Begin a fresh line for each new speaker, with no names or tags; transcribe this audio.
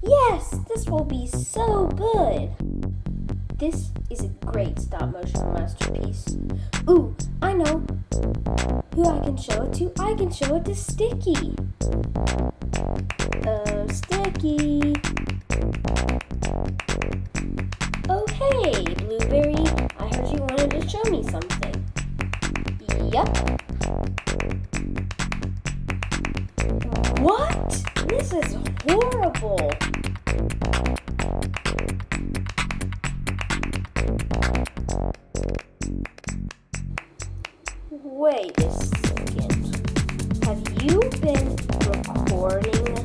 Yes, this will be so good. This is a great stop-motion masterpiece. Ooh, I know who I can show it to. I can show it to Sticky. Sticky. Oh, hey, Blueberry. I heard you wanted to show me something. Yup. What? This is horrible. Wait a second. Have you been recording